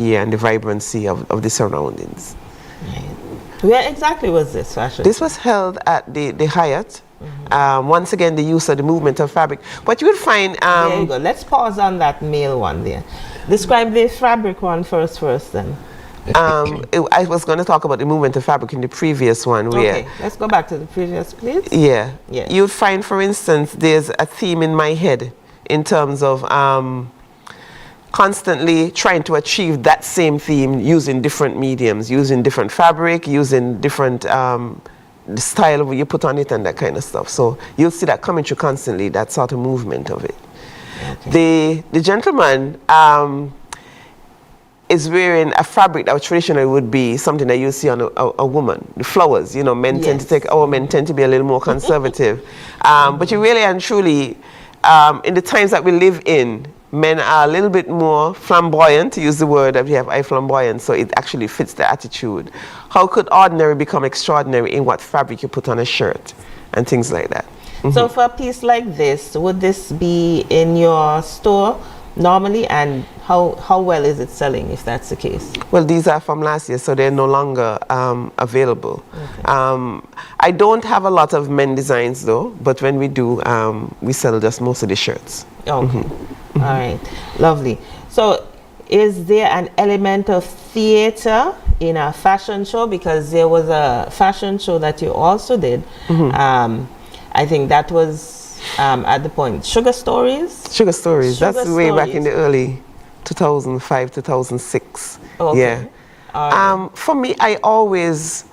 yeah, and the vibrancy of the surroundings. Right. Where exactly was this fashion? This was held at the Hyatt. Once again, the use of the movement of fabric. But you would find... there you go. Let's pause on that male one there. Describe the fabric one first then. I was going to talk about the movement of fabric in the previous one. Okay, let's go back to the previous, please. Yeah. Yes. You'd find, for instance, there's a theme in my head in terms of constantly trying to achieve that same theme using different mediums, using different fabric, using different the style you put on it and that kind of stuff. So you'll see that coming through constantly, that sort of movement of it. Okay. The gentleman is wearing a fabric that traditionally would be something that you see on a woman. The flowers, you know, men tend to take, our men tend to be a little more conservative. But you really and truly, in the times that we live in, men are a little bit more flamboyant, to use the word that we have, flamboyant, so it actually fits the attitude. How could ordinary become extraordinary in what fabric you put on a shirt and things like that? So for a piece like this, would this be in your store normally, and how well is it selling if that's the case? Well, these are from last year, so they're no longer available. Okay. I don't have a lot of men designs though, but when we do, we sell just most of the shirts. Okay. All right, lovely. So is there an element of theater in a fashion show? Because there was a fashion show that you also did. I think that was at the point, Sugar Stories? Sugar Stories, Sugar that's way back Stories. in the early 2005, 2006. Okay. Yeah. For me, I always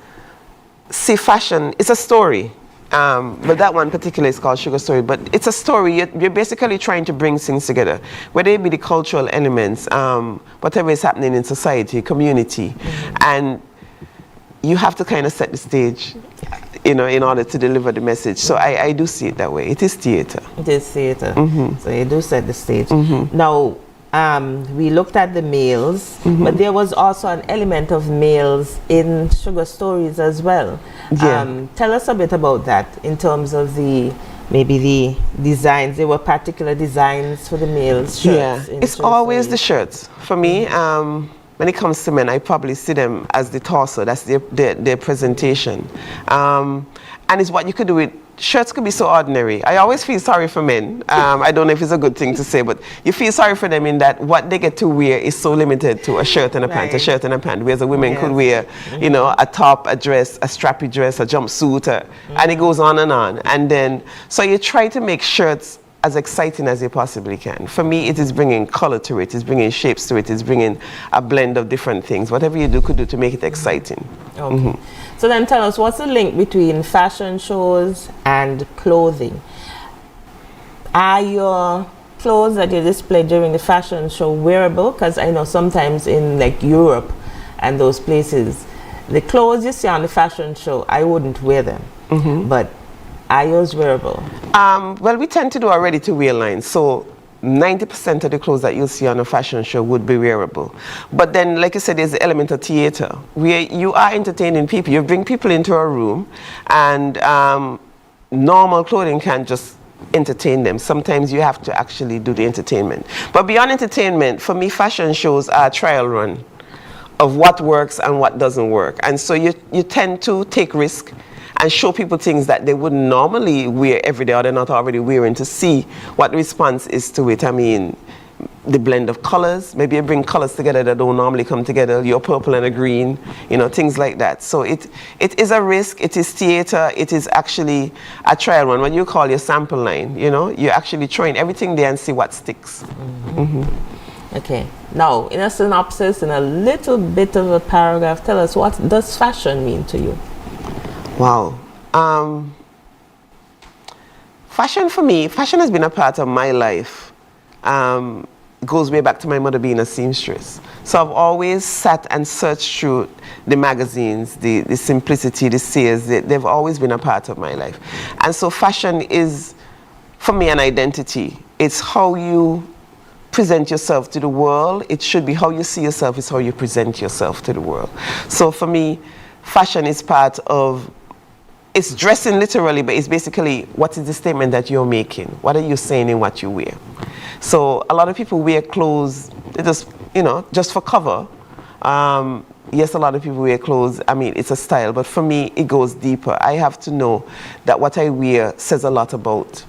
see fashion, it's a story. But that one particularly is called Sugar Story. But it's a story. You're basically trying to bring things together, whether it be the cultural elements, whatever is happening in society, community, and you have to kind of set the stage, you know, in order to deliver the message. So I do see it that way. It is theater. It is theater. So you do set the stage. Now, we looked at the males, but there was also an element of males in Sugar Stories as well. Yeah. Tell us a bit about that in terms of maybe the designs. There were particular designs for the males shirts. Yeah, it's always the shirts. For me, when it comes to men, I probably see them as the torso. That's their presentation. And it's what you could do with shirts. Could be so ordinary. I always feel sorry for men. I don't know if it's a good thing to say, but you feel sorry for them in that what they get to wear is so limited to a shirt and a pant, a shirt and a pant. Whereas a woman could wear, you know, a top, a dress, a strappy dress, a jumpsuit, and it goes on. And then, so you try to make shirts as exciting as you possibly can. For me, it is bringing color to it, it's bringing shapes to it, it's bringing a blend of different things. Whatever you could do to make it exciting. Okay. So then tell us, what's the link between fashion shows and clothing? Are your clothes that you display during the fashion show wearable? Because I know sometimes in like Europe and those places, the clothes you see on the fashion show, I wouldn't wear them. But are yours wearable? Well, we tend to do a ready-to-wear line, so 90% of the clothes that you'll see on a fashion show would be wearable. But then, like you said, there's the element of theater, where you are entertaining people. You bring people into a room, and normal clothing can't just entertain them. Sometimes you have to actually do the entertainment. But beyond entertainment, for me, fashion shows are a trial run of what works and what doesn't work. And so you tend to take risk and show people things that they wouldn't normally wear every day, or they're not already wearing, to see what the response is to it. I mean, the blend of colors, maybe you bring colors together that don't normally come together, your purple and a green, you know, things like that. So it is a risk, it is theater, it is actually a trial run. When you call your sample line, you know, you're actually trying everything there and see what sticks. Okay, now in a synopsis, in a little bit of a paragraph, tell us, what does fashion mean to you? Wow. Fashion for me, fashion has been a part of my life. It goes way back to my mother being a seamstress. So I've always sat and searched through the magazines, the Simplicity, the Sears, they've always been a part of my life. And so fashion is, for me, an identity. It's how you present yourself to the world. It should be how you see yourself, it's how you present yourself to the world. So for me, fashion is part of, it's dressing literally, but it's basically, what is the statement that you're making? What are you saying in what you wear? So a lot of people wear clothes, they just, you know, just for cover, Yes, a lot of people wear clothes. I mean, it's a style, but for me, it goes deeper. I have to know that what I wear says a lot about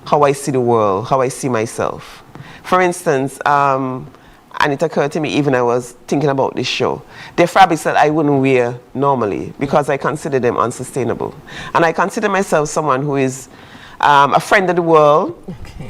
how I see the world, how I see myself. For instance, and it occurred to me even I was thinking about this show, there are fabrics that I wouldn't wear normally because I consider them unsustainable. And I consider myself someone who is a friend of the world,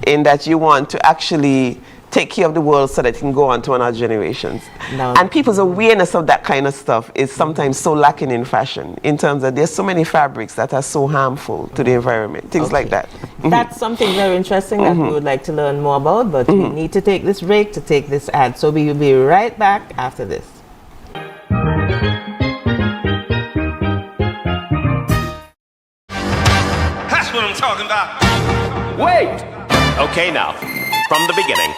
in that you want to actually take care of the world so that it can go on to another generations. No. And people's awareness of that kind of stuff is sometimes so lacking in fashion, in terms of there's so many fabrics that are so harmful to the environment, things like that. That's something very interesting that we would like to learn more about, but we need to take this break to take this ad. So we will be right back after this. That's what I'm talking about. Wait! Okay, now, from the beginning.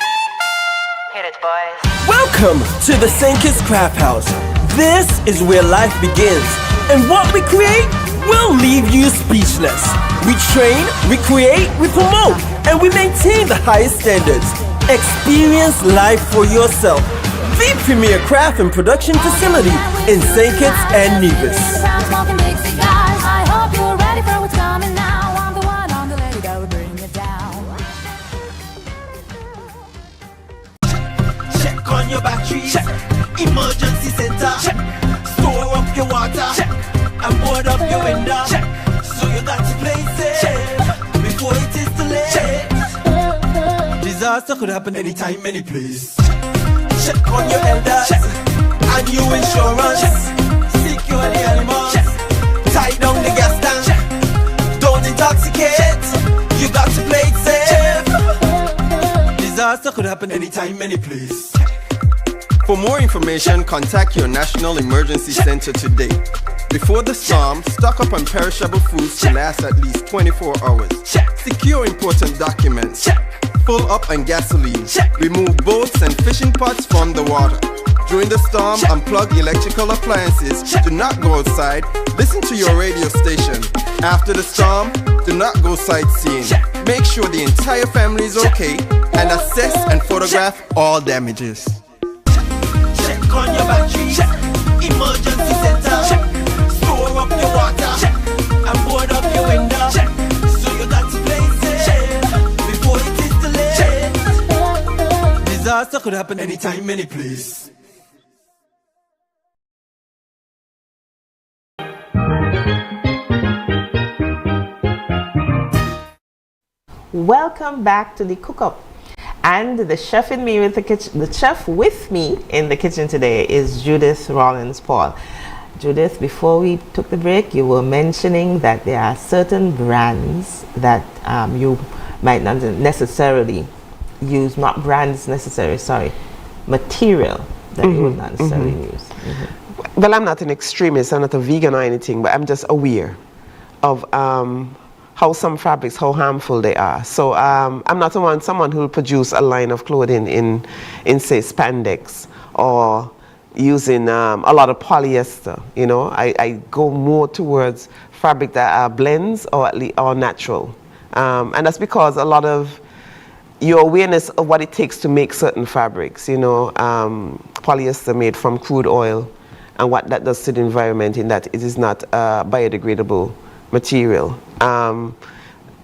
Hit it, boys. Welcome to the Sinkers Craft House. This is where life begins, and what we create will leave you speechless. We train, we create, we promote, and we maintain the highest standards. Experience life for yourself. The premier craft and production facility in St. Kitts and Nevis. I hope you're ready for what's coming now. I'm the one on the lady that will bring it down. Check on your battery. Check. Emergency center. Check. Store up your water. Check. And board up your window. Check. So you got to place it before it is too late. Check. Disaster could happen anytime, any place. Check on your elders. Check. And your insurance. Check. Secure the animals. Check. Tie down the gas tank. Check. Don't intoxicate. You got to play it safe. Disaster could happen anytime, any place. For more information, contact your National Emergency Center today. Before the storm, stock up on perishable foods to last at least 24 hours. Secure important documents. Full up on gasoline. Remove boats and fishing pots from the water. During the storm, unplug electrical appliances. Do not go outside. Listen to your radio station. After the storm, do not go sightseeing. Make sure the entire family is okay and assess and photograph all damages. Check on your battery. Check. Emergency center. Check. Store up your water. Check. And board up your window. Check. So you got to place it before it is too late. Disaster could happen anytime, any place. Welcome back to the CookUp. And the chef in me with the chef with me in the kitchen today is Judith Rawlins Paul. Judith, before we took the break, you were mentioning that there are certain brands that you might not necessarily use, not brands necessarily, sorry, material that you would not necessarily use. Well, I'm not an extremist, I'm not a vegan or anything, but I'm just aware of how some fabrics, how harmful they are. So I'm not someone who will produce a line of clothing in say, spandex, or using a lot of polyester. You know, I go more towards fabric that are blends or at least or natural, and that's because a lot of your awareness of what it takes to make certain fabrics. You know, polyester made from crude oil, and what that does to the environment in that it is not biodegradable material.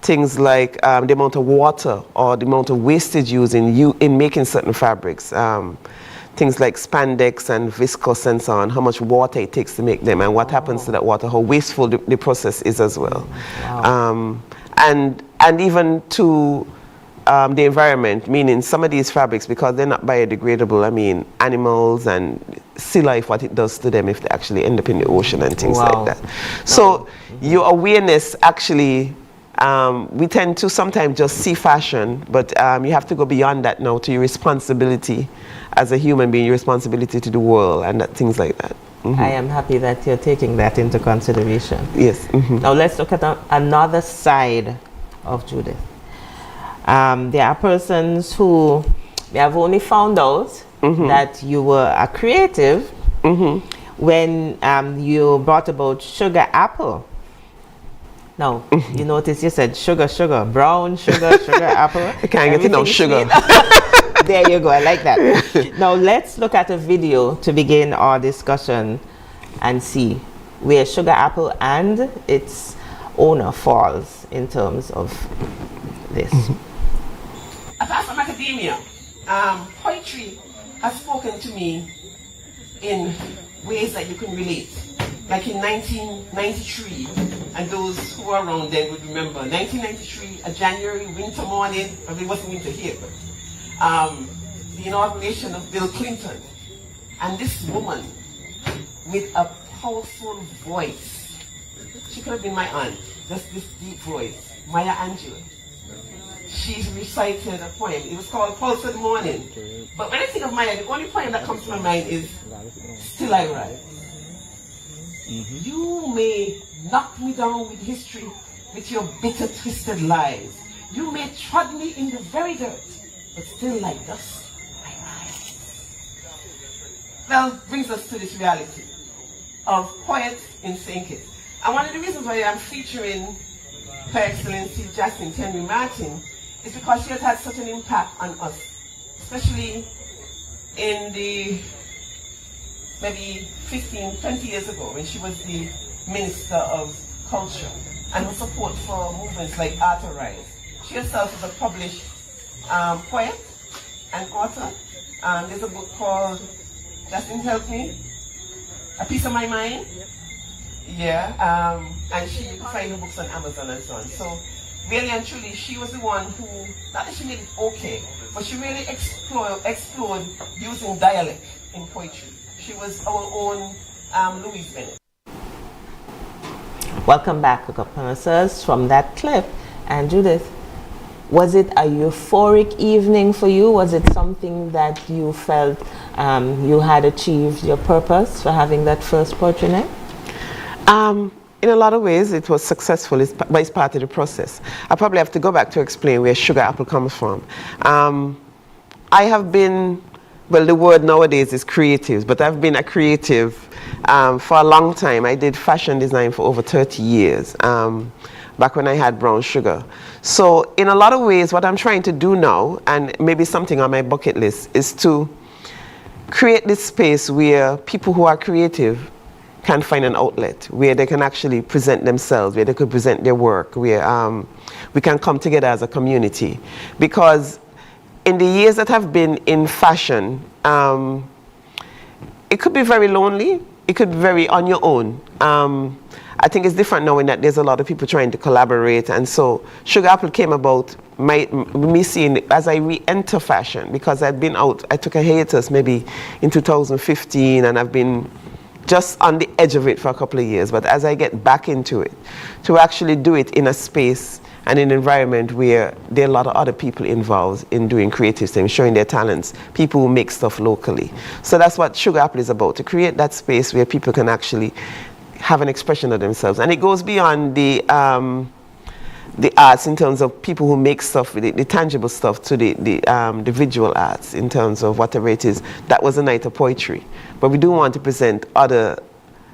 Things like the amount of water or the amount of wastage used in making certain fabrics. Things like spandex and viscose and so on, how much water it takes to make them and what happens to that water, how wasteful the process is as well. Wow. And even to the environment, meaning some of these fabrics, because they're not biodegradable, I mean, animals and sea life, what it does to them if they actually end up in the ocean and things like that. So your awareness actually, we tend to sometimes just see fashion, but you have to go beyond that now to your responsibility as a human being, your responsibility to the world and things like that. I am happy that you're taking that into consideration. Yes. Now let's look at another side of Judith. There are persons who have only found out that you were a creative when you brought about sugar apple. Now, you notice you said sugar, brown sugar, sugar apple. I can't get enough sugar. There you go. I like that. Now let's look at a video to begin our discussion and see where Sugar Apple and its owner falls in terms of this. Apart from academia, poetry has spoken to me in ways that you can relate. Like in 1993, and those who are around then would remember, 1993, a January winter morning, probably wasn't winter here, but the inauguration of Bill Clinton. And this woman with a powerful voice, she could have been my aunt, just this deep voice, Maya Angelou. She recited a poem. It was called Pulse of the Morning. But when I think of Maya, the only poem that comes to my mind is Still I Rise. You may knock me down with history with your bitter, twisted lies. You may trod me in the very dirt, but still like dust I rise. Well, brings us to this reality of poets in St. Kitts. And one of the reasons why I'm featuring Her Excellency Jacinth Henry Martin is because she has had such an impact on us, especially in the maybe 15, 20 years ago when she was the Minister of Culture, and her support for movements like Art Arise. She herself is a published poet and author. There's a book called, Justin help me, A Piece of My Mind. Yeah, and you can find her books on Amazon and so on. So really and truly, she was the one who, not that she made it okay, but she really explored using dialect in poetry. She was our own Louise Bennett. Welcome back, CookUp connoisseurs, from that clip. And Judith, was it a euphoric evening for you? Was it something that you felt you had achieved your purpose for having that first poetry night? In a lot of ways, it was successful, but it's part of the process. I probably have to go back to explain where Sugar Apple comes from. I have been, well, the word nowadays is creatives, but I've been a creative for a long time. I did fashion design for over 30 years, back when I had brown sugar. So in a lot of ways, what I'm trying to do now, and maybe something on my bucket list, is to create this space where people who are creative can find an outlet, where they can actually present themselves, where they could present their work, where we can come together as a community. Because in the years that have been in fashion, it could be very lonely, it could be very on your own. I think it's different now in that there's a lot of people trying to collaborate, and so Sugar Apple came about me seeing as I re-enter fashion, because I'd been out, I took a hiatus maybe in 2015, and I've been just on the edge of it for a couple of years. But as I get back into it, to actually do it in a space and an environment where there are a lot of other people involved in doing creative things, showing their talents, people who make stuff locally. So that's what Sugar Apple is about, to create that space where people can actually have an expression of themselves. And it goes beyond the arts in terms of people who make stuff, the tangible stuff, to the visual arts in terms of whatever it is. That was a night of poetry. But we do want to present other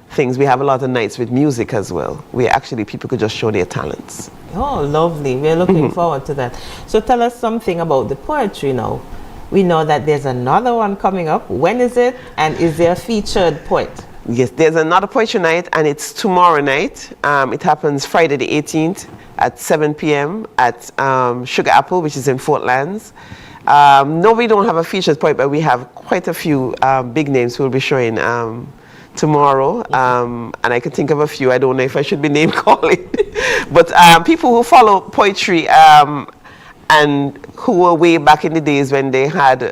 things. We have a lot of nights with music as well, where actually people could just show their talents. Oh, lovely. We're looking forward to that. So tell us something about the poetry now. We know that there's another one coming up. When is it? And is there a featured poet? Yes, there's another poetry night, and it's tomorrow night. It happens Friday the 18th at 7 p.m. at Sugar Apple, which is in Fort Lands. No, we don't have a featured poet, but we have quite a few big names who will be showing tomorrow. And I can think of a few. I don't know if I should be name calling. But people who follow poetry and who were way back in the days when they had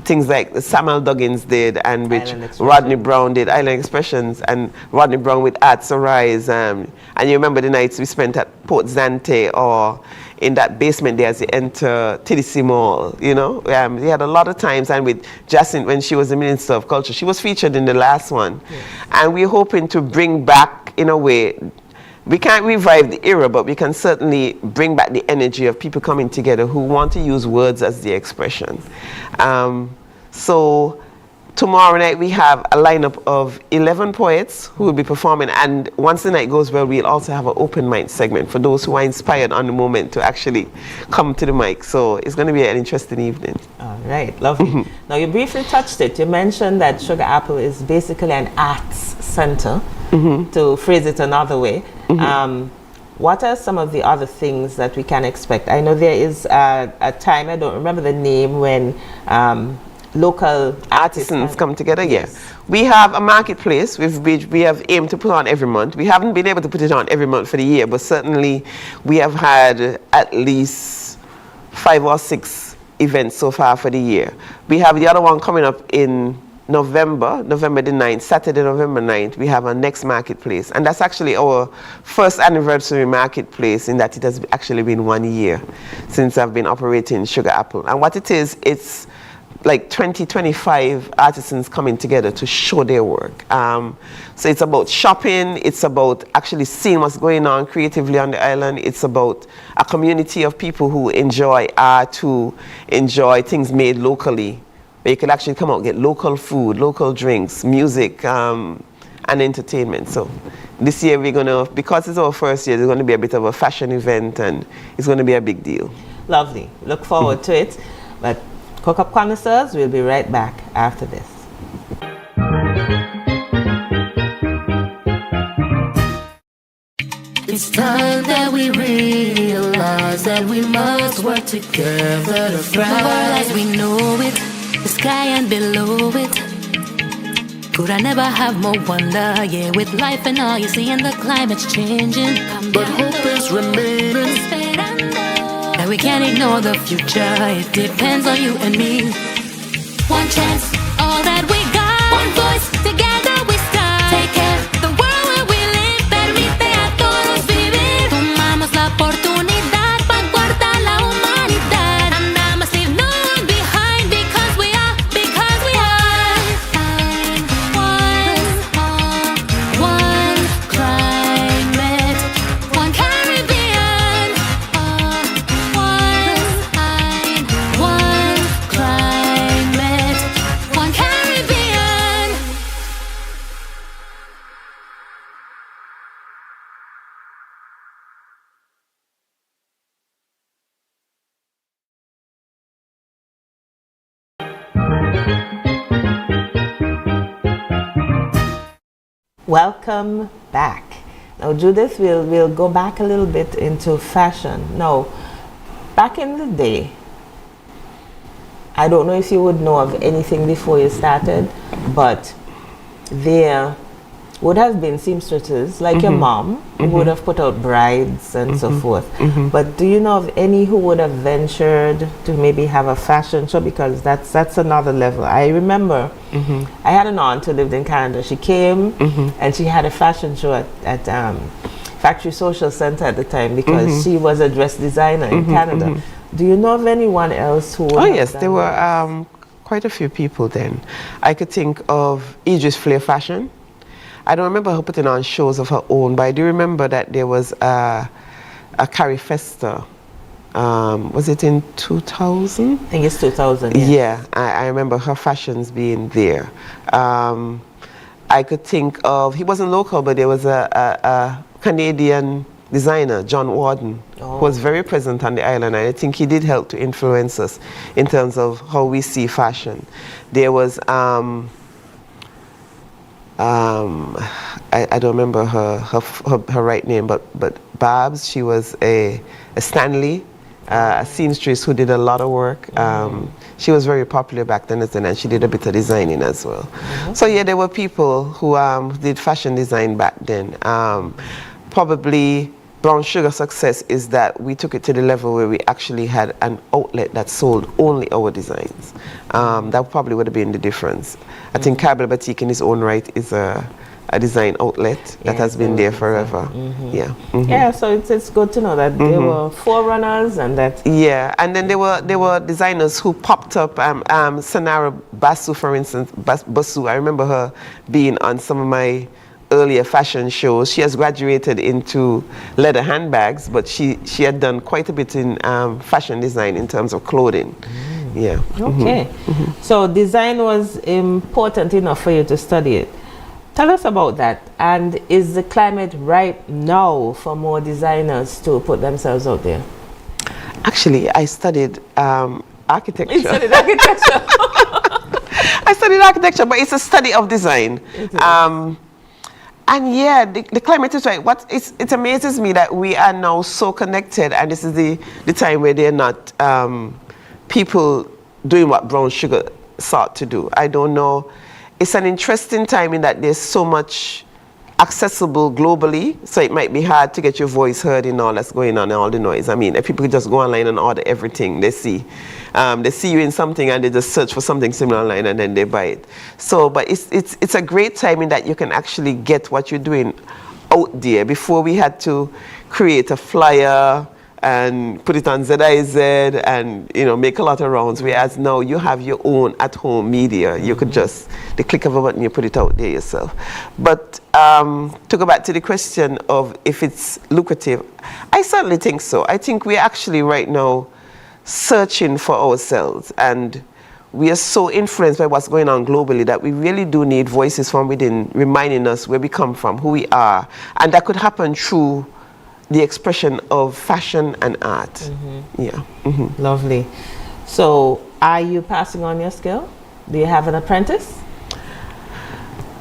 things like Samuel Duggins did, and which Rodney Brown did, Island Expressions, and Rodney Brown with Arts Arise. And you remember the nights we spent at Port Zante, or in that basement there as you enter TDC Mall, you know. We had a lot of times, and with Jacinth, when she was the Minister of Culture, she was featured in the last one. Yes. And we're hoping to bring back, in a way, we can't revive the era, but we can certainly bring back the energy of people coming together who want to use words as the expression. So Tomorrow night we have a lineup of 11 poets who will be performing, and once the night goes well, we'll also have an open mic segment for those who are inspired on the moment to actually come to the mic. So it's going to be an interesting evening. All right, lovely. Now you briefly touched it. You mentioned that Sugar Apple is basically an arts center, to phrase it another way. What are some of the other things that we can expect? I know there is a time, I don't remember the name, when local artisans come together. Yes, we have a marketplace which we have aimed to put on every month. We haven't been able to put it on every month for the year, but certainly we have had at least 5 or 6 events so far for the year. We have the other one coming up in November the 9th, Saturday, November 9th. We have our next marketplace, and that's actually our first anniversary marketplace, in that it has actually been 1 year since I've been operating Sugar Apple. And what it is, it's like 20-25 artisans coming together to show their work. So it's about shopping, it's about actually seeing what's going on creatively on the island. It's about a community of people who enjoy art, who enjoy things made locally, where you can actually come out and get local food, local drinks, music, and entertainment. So this year we're gonna, because it's our first year, there's gonna be a bit of a fashion event, and it's gonna be a big deal. Lovely. Look forward to it. But CookUp connoisseurs, we'll be right back after this. It's time that we realize that we must work together to thrive. The world as we know it, the sky and below it. Could I never have more wonder? Yeah, with life and all you see, and the climate's changing. But hope is remaining. That we can't ignore the future. It depends on you and me. One chance, all that we got. One voice, together we stand. Take care, the world where we live. Permite a todos vivir. Tomamos la oportunidad para guardar la humanidad. And I must leave no one behind, because we are one climate, one Caribbean. One climate, one Caribbean. Welcome back. Now, Judith, we'll go back a little bit into fashion. Now, back in the day, I don't know if you would know of anything before you started, but there would have been seamstresses like your mom who would have put out brides and so forth. But do you know of any who would have ventured to maybe have a fashion show? Because that's another level. I remember I had an aunt who lived in Canada. She came and she had a fashion show at Factory Social Center at the time, because she was a dress designer in Canada. Do you know of anyone else who would Oh have yes, done there that? were quite a few people then. I could think of Idris Flair Fashion. I don't remember her putting on shows of her own, but I do remember that there was a Carrie Festa. Was it in 2000? I think it's 2000. Yeah. Yeah, I remember her fashions being there. I could think of, he wasn't local, but there was a Canadian designer, John Warden, who was very present on the island, and I think he did help to influence us in terms of how we see fashion. There was, I don't remember her right name, but Babs, she was a Stanley, a seamstress who did a lot of work. She was very popular back then, and she did a bit of designing as well. So yeah, there were people who did fashion design back then. Probably Brown Sugar success is that we took it to the level where we actually had an outlet that sold only our designs. That probably would have been the difference. I think Carbel Batik in its own right is a design outlet that has been there forever. Yeah. Yeah, so it's good to know that there were forerunners and that. Yeah, and then there were designers who popped up. Sanara Basu, for instance, Basu. I remember her being on some of my earlier fashion shows. She has graduated into leather handbags, but she had done quite a bit in fashion design in terms of clothing. Yeah. Okay. So design was important enough for you to study it. Tell us about that. And is the climate right now for more designers to put themselves out there? Actually, I studied architecture. You studied architecture. I studied architecture, but it's a study of design. And yeah, the climate is right. It amazes me that we are now so connected, and this is the time where they're not people doing what brown sugar sought to do. I don't know. It's an interesting time in that there's so much accessible globally, so it might be hard to get your voice heard in all that's going on and all the noise. I mean, if people could just go online and order everything they see. They see you in something and they just search for something similar online and then they buy it. So, but it's a great time in that you can actually get what you're doing out there. Before we had to create a flyer and put it on ZIZ and make a lot of rounds, whereas now you have your own at-home media. You could just, the click of a button, you put it out there yourself. But to go back to the question of if it's lucrative, I certainly think so. I think we're actually right now searching for ourselves, and we are so influenced by what's going on globally that we really do need voices from within reminding us where we come from, who we are, and that could happen through the expression of fashion and art. Yeah. Lovely. So are you passing on your skill? Do you have an apprentice?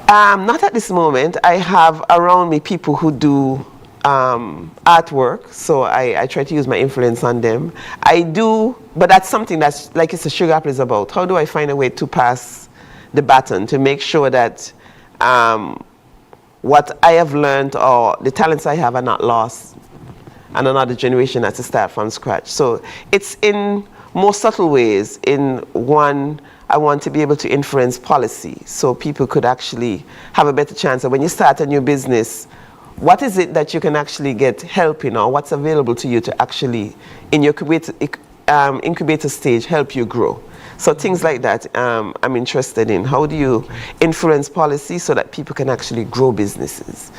Not at this moment. I have around me people who do artwork, so I try to use my influence on them. I do, but that's something that's like it's a Sugar Apple is about. How do I find a way to pass the baton to make sure that what I have learned or the talents I have are not lost and another generation has to start from scratch. So it's in more subtle ways. In one, I want to be able to influence policy so people could actually have a better chance of when you start a new business, what is it that you can actually get help in, or what's available to you to actually, in your incubator stage, help you grow. So things like that I'm interested in. How do you influence policy so that people can actually grow businesses?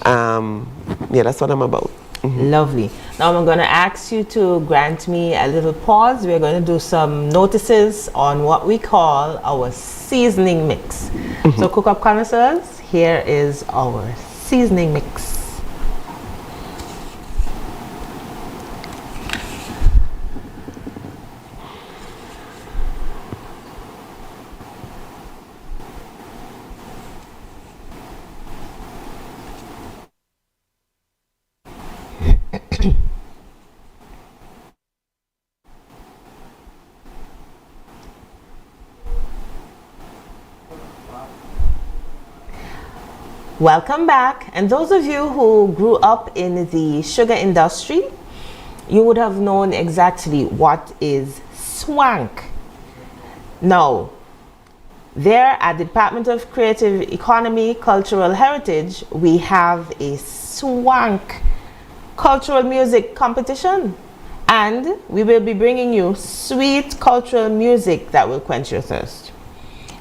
Yeah, that's what I'm about. Lovely. Now I'm going to ask you to grant me a little pause. We're going to do some notices on what we call our seasoning mix. So CookUp connoisseurs, here is our seasoning mix. Welcome back. And those of you who grew up in the sugar industry, you would have known exactly what is swank. Now, there at the Department of Creative Economy, Cultural Heritage, we have a swank cultural music competition. And we will be bringing you sweet cultural music that will quench your thirst.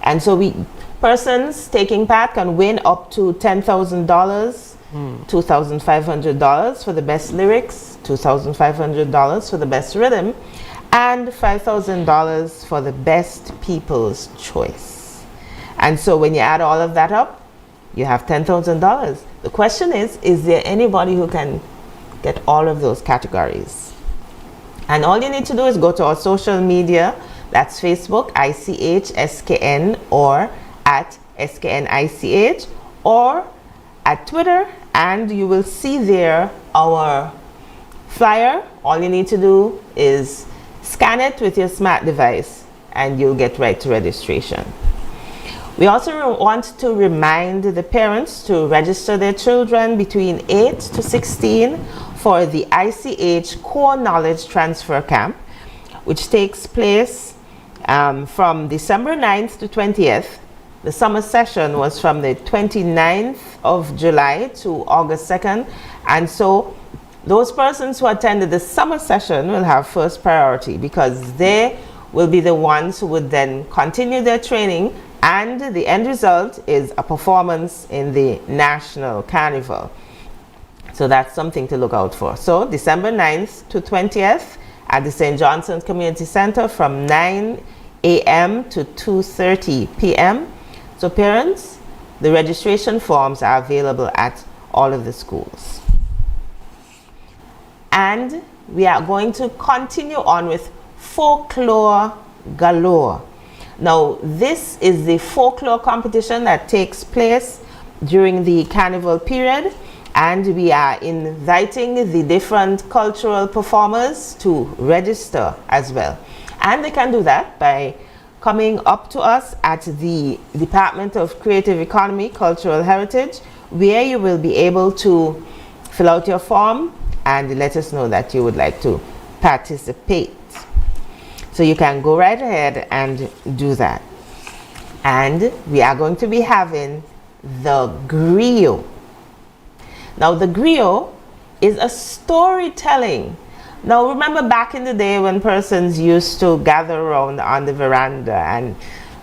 And so persons taking part can win up to $10,000, $2,500 for the best lyrics, $2,500 for the best rhythm, and $5,000 for the best people's choice. And so when you add all of that up, you have $10,000. The question is there anybody who can get all of those categories? And all you need to do is go to our social media. That's Facebook, ICH, or at SKNICH, or at Twitter, and you will see there our flyer. All you need to do is scan it with your smart device and you'll get right to registration. We also want to remind the parents to register their children between 8 to 16 for the ICH Core Knowledge Transfer Camp, which takes place from December 9th to 20th. The summer session was from the 29th of July to August 2nd. And so those persons who attended the summer session will have first priority because they will be the ones who would then continue their training, and the end result is a performance in the National Carnival. So that's something to look out for. So December 9th to 20th at the St. Johnson's Community Center from 9 a.m. to 2:30 p.m. So parents, the registration forms are available at all of the schools. And we are going to continue on with Folklore Galore. Now, this is the folklore competition that takes place during the carnival period, and we are inviting the different cultural performers to register as well. And they can do that by coming up to us at the Department of Creative Economy, Cultural Heritage, where you will be able to fill out your form and let us know that you would like to participate. So you can go right ahead and do that. And we are going to be having the griot. Now the griot is a storytelling. Now remember back in the day when persons used to gather around on the veranda and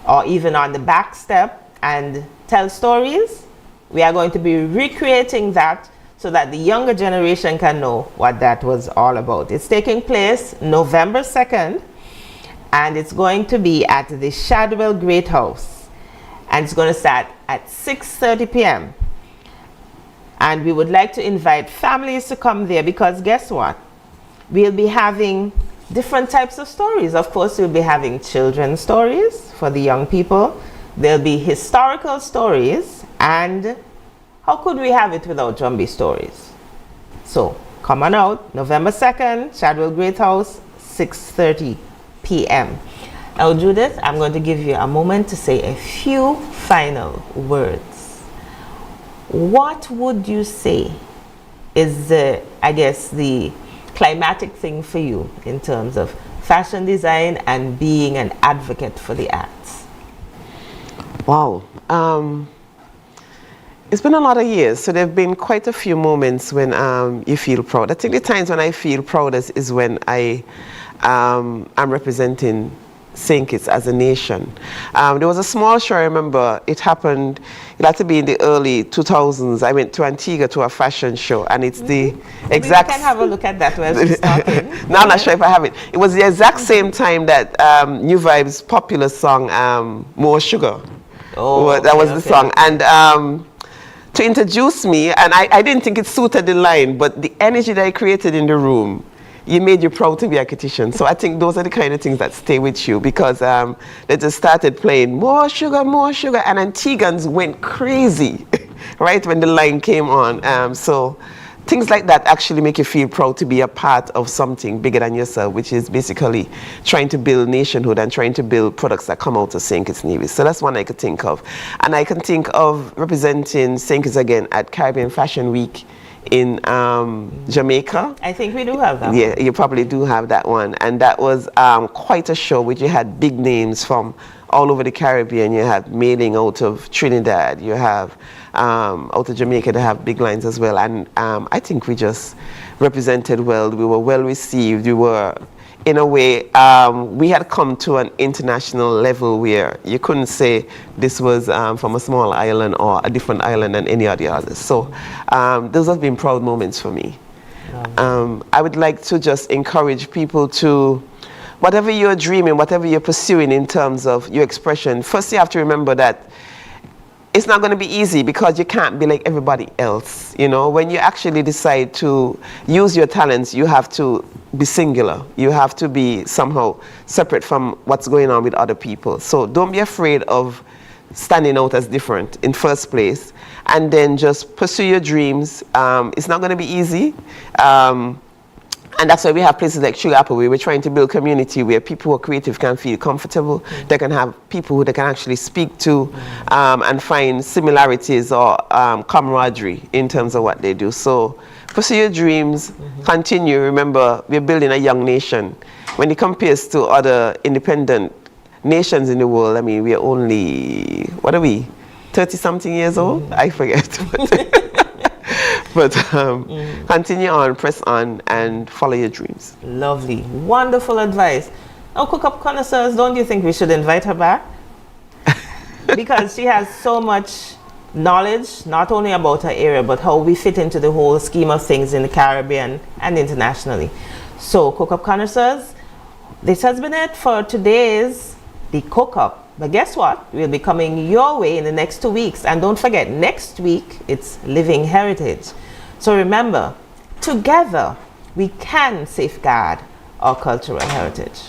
or even on the back step and tell stories? We are going to be recreating that so that the younger generation can know what that was all about. It's taking place November 2nd, and it's going to be at the Shadwell Great House, and it's going to start at 6:30 p.m. And we would like to invite families to come there, because guess what? We'll be having different types of stories. Of course, we'll be having children's stories for the young people. There'll be historical stories, and how could we have it without Jumbie stories? So come on out, November 2nd, Shadwell Great House, 6:30 p.m. Now, Judith, I'm going to give you a moment to say a few final words. What would you say is the, I guess, the climatic thing for you in terms of fashion design and being an advocate for the arts? Wow. It's been a lot of years, so there have been quite a few moments when you feel proud. I think the times when I feel proudest is when I'm representing St. Kitts as a nation. There was a small show, I remember, it happened, it had to be in the early 2000s. I went to Antigua to a fashion show, and it's the exact... We can have a look at that while she's talking. No, I'm not sure if I have it. It was the exact same time that New Vibe's popular song, More Sugar. Oh, that was the song. And to introduce me, and I didn't think it suited the line, but the energy that I created in the room, you made you proud to be a Kittitian. So I think those are the kind of things that stay with you, because they just started playing more sugar, and Antiguans went crazy, right, when the line came on. So things like that actually make you feel proud to be a part of something bigger than yourself, which is basically trying to build nationhood and trying to build products that come out of St. Kitts Nevis. So that's one I could think of. And I can think of representing St. Kitts again at Caribbean Fashion Week in Jamaica. I think we do have that. Yeah, you probably do have that one. And that was quite a show, which you had big names from all over the Caribbean. You had Mailing out of Trinidad. You have out of Jamaica, they have big lines as well. And I think we just represented well. We were well received. We were, in a way, we had come to an international level where you couldn't say this was from a small island or a different island than any of the others. So those have been proud moments for me. I would like to just encourage people to, whatever you're dreaming, whatever you're pursuing in terms of your expression, first you have to remember that it's not going to be easy, because you can't be like everybody else. You know, when you actually decide to use your talents, you have to be singular. You have to be somehow separate from what's going on with other people. So don't be afraid of standing out as different in first place, and then just pursue your dreams. It's not going to be easy. And that's why we have places like Sugar Apple, where we're trying to build community where people who are creative can feel comfortable. They can have people who they can actually speak to and find similarities or camaraderie in terms of what they do. So pursue your dreams, continue. Remember, we're building a young nation. When it compares to other independent nations in the world, I mean, we're only, what are we, 30-something years old? I forget. But continue on, press on, and follow your dreams. Lovely. Wonderful advice. Now, CookUp connoisseurs, don't you think we should invite her back? Because she has so much knowledge, not only about her area, but how we fit into the whole scheme of things in the Caribbean and internationally. So, CookUp connoisseurs, this has been it for today's The CookUp. But guess what? We'll be coming your way in the next 2 weeks. And don't forget, next week, it's Living Heritage. So remember, together, we can safeguard our cultural heritage.